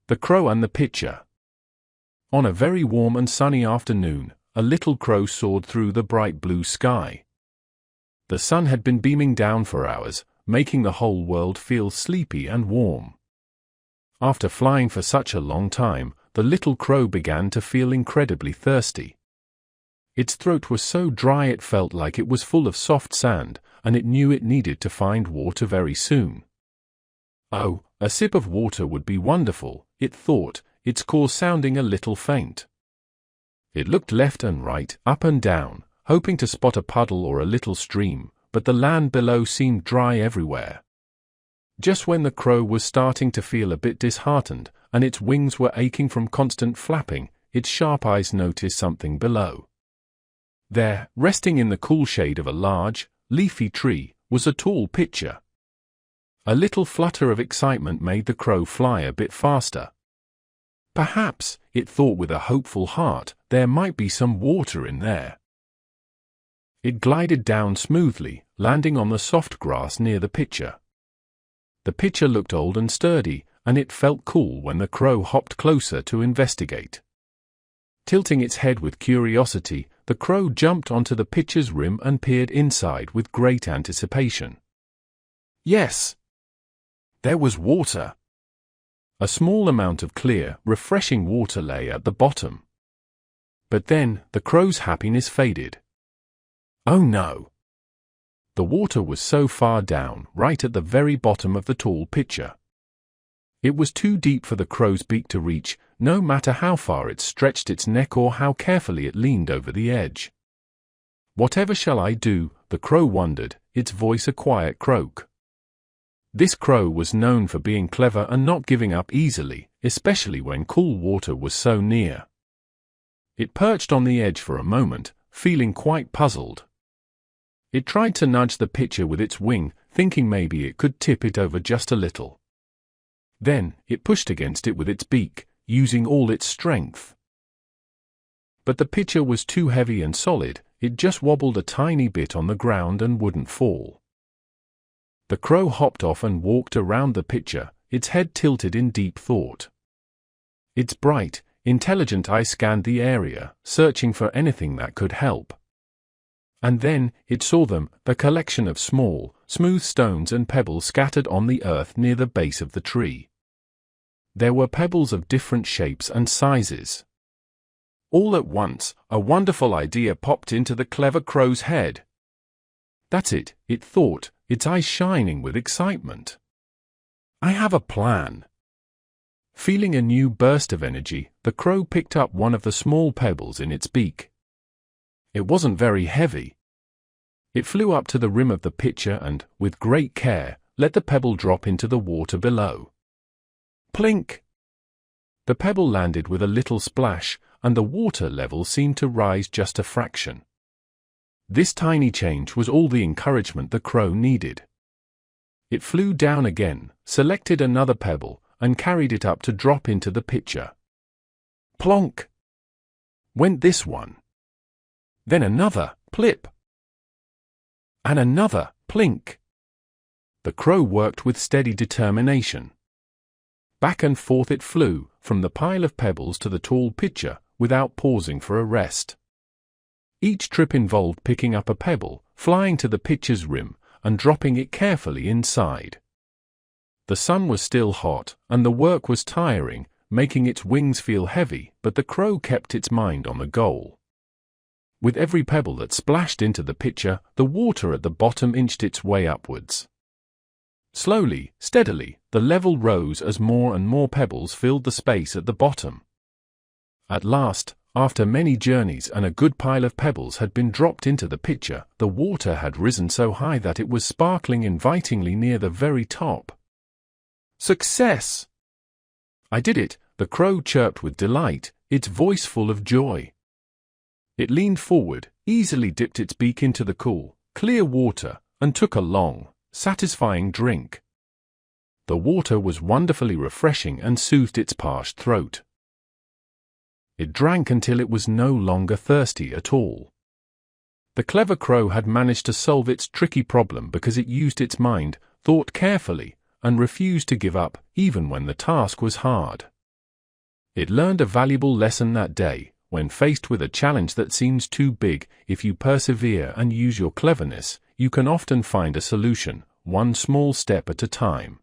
The Crow and the Pitcher. On a very warm and sunny afternoon, a little crow soared through the bright blue sky. The sun had been beaming down for hours, making the whole world feel sleepy and warm. After flying for such a long time, the little crow began to feel incredibly thirsty. Its throat was so dry it felt like it was full of soft sand, and it knew it needed to find water very soon. Oh, a sip of water would be wonderful, it thought, its call sounding a little faint. It looked left and right, up and down, hoping to spot a puddle or a little stream, but the land below seemed dry everywhere. Just when the crow was starting to feel a bit disheartened, and its wings were aching from constant flapping, its sharp eyes noticed something below. There, resting in the cool shade of a large, leafy tree, was a tall pitcher. A little flutter of excitement made the crow fly a bit faster. Perhaps, it thought with a hopeful heart, there might be some water in there. It glided down smoothly, landing on the soft grass near the pitcher. The pitcher looked old and sturdy, and it felt cool when the crow hopped closer to investigate. Tilting its head with curiosity, the crow jumped onto the pitcher's rim and peered inside with great anticipation. Yes! There was water. A small amount of clear, refreshing water lay at the bottom. But then, the crow's happiness faded. Oh no! The water was so far down, right at the very bottom of the tall pitcher. It was too deep for the crow's beak to reach, no matter how far it stretched its neck or how carefully it leaned over the edge. Whatever shall I do? The crow wondered, its voice a quiet croak. This crow was known for being clever and not giving up easily, especially when cool water was so near. It perched on the edge for a moment, feeling quite puzzled. It tried to nudge the pitcher with its wing, thinking maybe it could tip it over just a little. Then, it pushed against it with its beak, using all its strength. But the pitcher was too heavy and solid, it just wobbled a tiny bit on the ground and wouldn't fall. The crow hopped off and walked around the pitcher, its head tilted in deep thought. Its bright, intelligent eye scanned the area, searching for anything that could help. And then, it saw them, a collection of small, smooth stones and pebbles scattered on the earth near the base of the tree. There were pebbles of different shapes and sizes. All at once, a wonderful idea popped into the clever crow's head. That's it thought, its eyes shining with excitement. I have a plan. Feeling a new burst of energy, the crow picked up one of the small pebbles in its beak. It wasn't very heavy. It flew up to the rim of the pitcher and, with great care, let the pebble drop into the water below. Plink! The pebble landed with a little splash, and the water level seemed to rise just a fraction. This tiny change was all the encouragement the crow needed. It flew down again, selected another pebble, and carried it up to drop into the pitcher. Plonk! Went this one. Then another, plip! And another, plink! The crow worked with steady determination. Back and forth it flew, from the pile of pebbles to the tall pitcher, without pausing for a rest. Each trip involved picking up a pebble, flying to the pitcher's rim, and dropping it carefully inside. The sun was still hot, and the work was tiring, making its wings feel heavy, but the crow kept its mind on the goal. With every pebble that splashed into the pitcher, the water at the bottom inched its way upwards. Slowly, steadily, the level rose as more and more pebbles filled the space at the bottom. At last, after many journeys and a good pile of pebbles had been dropped into the pitcher, the water had risen so high that it was sparkling invitingly near the very top. Success! I did it, the crow chirped with delight, its voice full of joy. It leaned forward, easily dipped its beak into the cool, clear water, and took a long, satisfying drink. The water was wonderfully refreshing and soothed its parched throat. It drank until it was no longer thirsty at all. The clever crow had managed to solve its tricky problem because it used its mind, thought carefully, and refused to give up, even when the task was hard. It learned a valuable lesson that day. When faced with a challenge that seems too big, if you persevere and use your cleverness, you can often find a solution, one small step at a time.